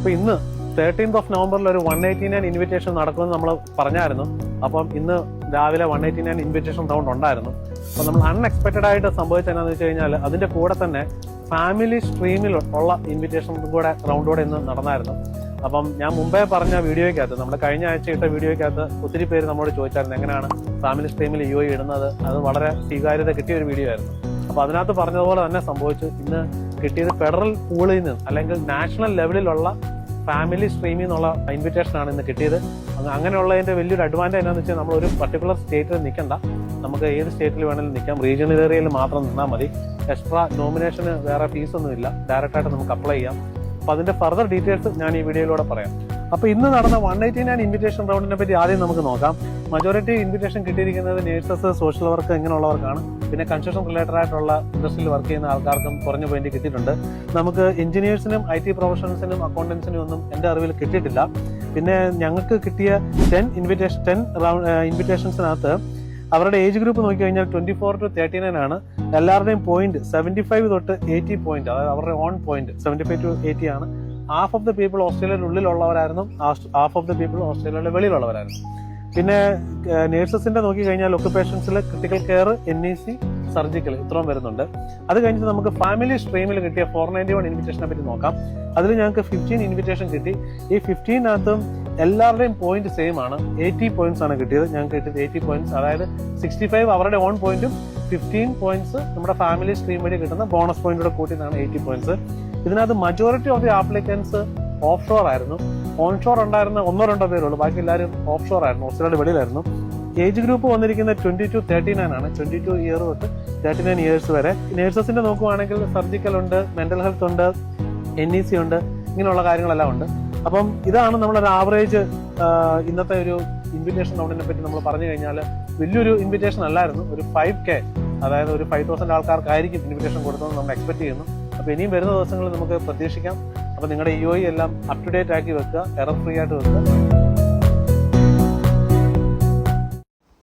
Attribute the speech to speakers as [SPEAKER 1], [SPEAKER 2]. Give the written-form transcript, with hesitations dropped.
[SPEAKER 1] അപ്പോൾ ഇന്ന് 13th നവംബറിൽ ഒരു 189 ഇൻവിറ്റേഷൻ നടക്കുമെന്ന് നമ്മൾ പറഞ്ഞായിരുന്നു. അപ്പം ഇന്ന് രാവിലെ 189 ഇൻവിറ്റേഷൻ റൗണ്ട് ഉണ്ടായിരുന്നു. അപ്പം നമ്മൾ അൺഎക്സ്പെക്റ്റഡ് ആയിട്ട് സംഭവിച്ചത് എന്താണെന്ന് വെച്ച് കഴിഞ്ഞാൽ അതിൻ്റെ കൂടെ തന്നെ ഫാമിലി സ്ട്രീമിൽ ഉള്ള ഇൻവിറ്റേഷൻ കൂടെ റൗണ്ടോടെ ഇന്ന് നടന്നായിരുന്നു. അപ്പം ഞാൻ മുമ്പേ പറഞ്ഞ വീഡിയോയ്ക്കകത്ത്, നമ്മുടെ കഴിഞ്ഞ ആഴ്ച ഇട്ട വീഡിയോയ്ക്കകത്ത് ഒത്തിരി പേര് നമ്മളോട് ചോദിച്ചായിരുന്നു എങ്ങനെയാണ് ഫാമിലി സ്ട്രീമിൽ UAE ഇടുന്നത്. അത് വളരെ സ്വീകാര്യത കിട്ടിയ ഒരു വീഡിയോ ആയിരുന്നു. അപ്പോൾ അതിനകത്ത് പറഞ്ഞതുപോലെ തന്നെ സംഭവിച്ചു. ഇന്ന് കിട്ടിയത് ഫെഡറൽ പൂളിൽ നിന്ന് അല്ലെങ്കിൽ നാഷണൽ ലെവലിലുള്ള ഫാമിലി സ്ട്രീമിൽ നിന്നുള്ള ഇൻവിറ്റേഷൻ ആണ് ഇന്ന് കിട്ടിയത്. അങ്ങനെയുള്ളതിന്റെ വലിയൊരു അഡ്വാൻറ്റേജ് എന്താണെന്ന് വെച്ചാൽ നമ്മൾ ഒരു പർട്ടിക്കുലർ സ്റ്റേറ്റിൽ നിൽക്കണ്ട, നമുക്ക് ഏത് സ്റ്റേറ്റിൽ വേണമെങ്കിലും നിൽക്കാം. റീജിയണൽ ഏരിയയിൽ മാത്രം നിന്നാൽ മതി. എക്സ്ട്രാ നോമിനേഷന് വേറെ ഫീസൊന്നുമില്ല, ഡയറക്റ്റായിട്ട് നമുക്ക് അപ്ലൈ ചെയ്യാം. അപ്പോൾ അതിന്റെ ഫർദർ ഡീറ്റെയിൽസ് ഞാൻ ഈ വീഡിയോയിലൂടെ പറയാം. അപ്പോൾ ഇന്ന് നടന്ന 189 ഇൻവിറ്റേഷൻ റൗണ്ടിനെ പറ്റി ആദ്യം നമുക്ക് നോക്കാം. മജോറിറ്റി ഇൻവിറ്റേഷൻ കിട്ടിയിരിക്കുന്നത് നേഴ്സസ്, സോഷ്യൽ വർക്ക് ഇങ്ങനെയുള്ളവർക്കാണ്. പിന്നെ കൺസ്ട്രക്ഷൻ റിലേറ്റഡ് ആയിട്ടുള്ള ഇൻഡസ്ട്രിയിൽ വർക്ക് ചെയ്യുന്ന ആൾക്കാർക്കും കുറഞ്ഞ പോയിന്റ് കിട്ടിയിട്ടുണ്ട്. നമുക്ക് എഞ്ചിനീയേഴ്സിനും IT പ്രൊഫഷണൽസിനും അക്കൗണ്ടൻസിനും ഒന്നും എൻ്റെ അറിവിൽ കിട്ടിയിട്ടില്ല. പിന്നെ ഞങ്ങൾക്ക് കിട്ടിയ 10 ഇൻവിറ്റേഷൻസിനകത്ത് അവരുടെ ഏജ് ഗ്രൂപ്പ് നോക്കി കഴിഞ്ഞാൽ 24 to 39 ആണ്. എല്ലാവരുടെയും പോയിന്റ് 75 തൊട്ട് 80 പോയിന്റ്, അതായത് അവരുടെ ഓൺ പോയിന്റ് 75 to 80 ആണ്. ഹാഫ് ഓഫ് ദ പീപ്പിൾ ഓസ്ട്രേലിയയുടെ ഉള്ളിലുള്ളവരായിരുന്നു, ഹാഫ് ഓഫ് ദ പീപ്പിൾ ഓസ്ട്രേലിയയുടെ വെളിയിലുള്ളവരായിരുന്നു. പിന്നെ നേഴ്സസിന്റെ നോക്കി കഴിഞ്ഞാൽ ഒക്കുപേഷൻസിൽ ക്രിട്ടിക്കൽ കെയർ, NEC, സർജിക്കൽ ഇത്രയും വരുന്നുണ്ട്. അത് കഴിഞ്ഞിട്ട് നമുക്ക് ഫാമിലി സ്ട്രീമിൽ കിട്ടിയ 491 ഇൻവിറ്റേഷനെ പറ്റി നോക്കാം. അതിൽ ഞങ്ങൾക്ക് 15 ഇൻവിറ്റേഷൻ കിട്ടി. ഈ 15നകത്തും എല്ലാവരുടെയും പോയിന്റ് സെയിം ആണ്, 80 പോയിന്റ്സ് ആണ് കിട്ടിയത്. ഞങ്ങൾക്ക് കിട്ടിയത് 80 പോയിന്റ്സ്, അതായത് 65 അവരുടെ ഓൺ പോയിന്റും 15 പോയിന്റ്സ് നമ്മുടെ ഫാമിലി സ്ട്രീം വഴി കിട്ടുന്ന ബോണസ് പോയിന്റോടെ കൂട്ടിയതാണ് 80 പോയിന്റ്സ്. ഇതിനകത്ത് majority of the applicants offshore ആയിരുന്നു. ഓൺ ഷോർ ഉണ്ടായിരുന്ന 1-2 പേരുള്ളൂ, ബാക്കി എല്ലാവരും ഓഫ് ഷോർ ആയിരുന്നു, ഓസ്ട്രേലിയയുടെ വെളിയിലായിരുന്നു. ഏജ് ഗ്രൂപ്പ് വന്നിരിക്കുന്നത് 20 to 39 ആണ്, 22 ഇയർ തൊട്ട് 39 ഇയേഴ്സ് വരെ. നേഴ്സസിന്റെ നോക്കുവാണെങ്കിൽ സർജിക്കൽ ഉണ്ട്, മെന്റൽ ഹെൽത്ത് ഉണ്ട്, NEC ഉണ്ട്, ഇങ്ങനെയുള്ള കാര്യങ്ങളെല്ലാം ഉണ്ട്. അപ്പം ഇതാണ് നമ്മളൊരു ആവറേജ് ഇന്നത്തെ ഒരു ഇൻവിറ്റേഷൻ റൗണ്ടിനെ പറ്റി നമ്മൾ പറഞ്ഞു കഴിഞ്ഞാൽ വലിയൊരു ഇൻവിറ്റേഷൻ അല്ലായിരുന്നു. ഒരു 5K, അതായത് ഒരു 5,000 ആൾക്കാർക്കായിരിക്കും ഇൻവിറ്റേഷൻ കൊടുത്തതെന്ന് നമ്മൾ എക്സ്പെക്ട് ചെയ്യുന്നു. അപ്പോൾ ഇനിയും വരുന്ന ദിവസങ്ങളിൽ നമുക്ക് പ്രതീക്ഷിക്കാം. അപ്പോൾ നിങ്ങളുടെ UAE എല്ലാം അപ് ടു ഡേറ്റ് ആക്കി വെക്കുക, എറർ ഫ്രീ ആയിട്ട് വെക്കുക.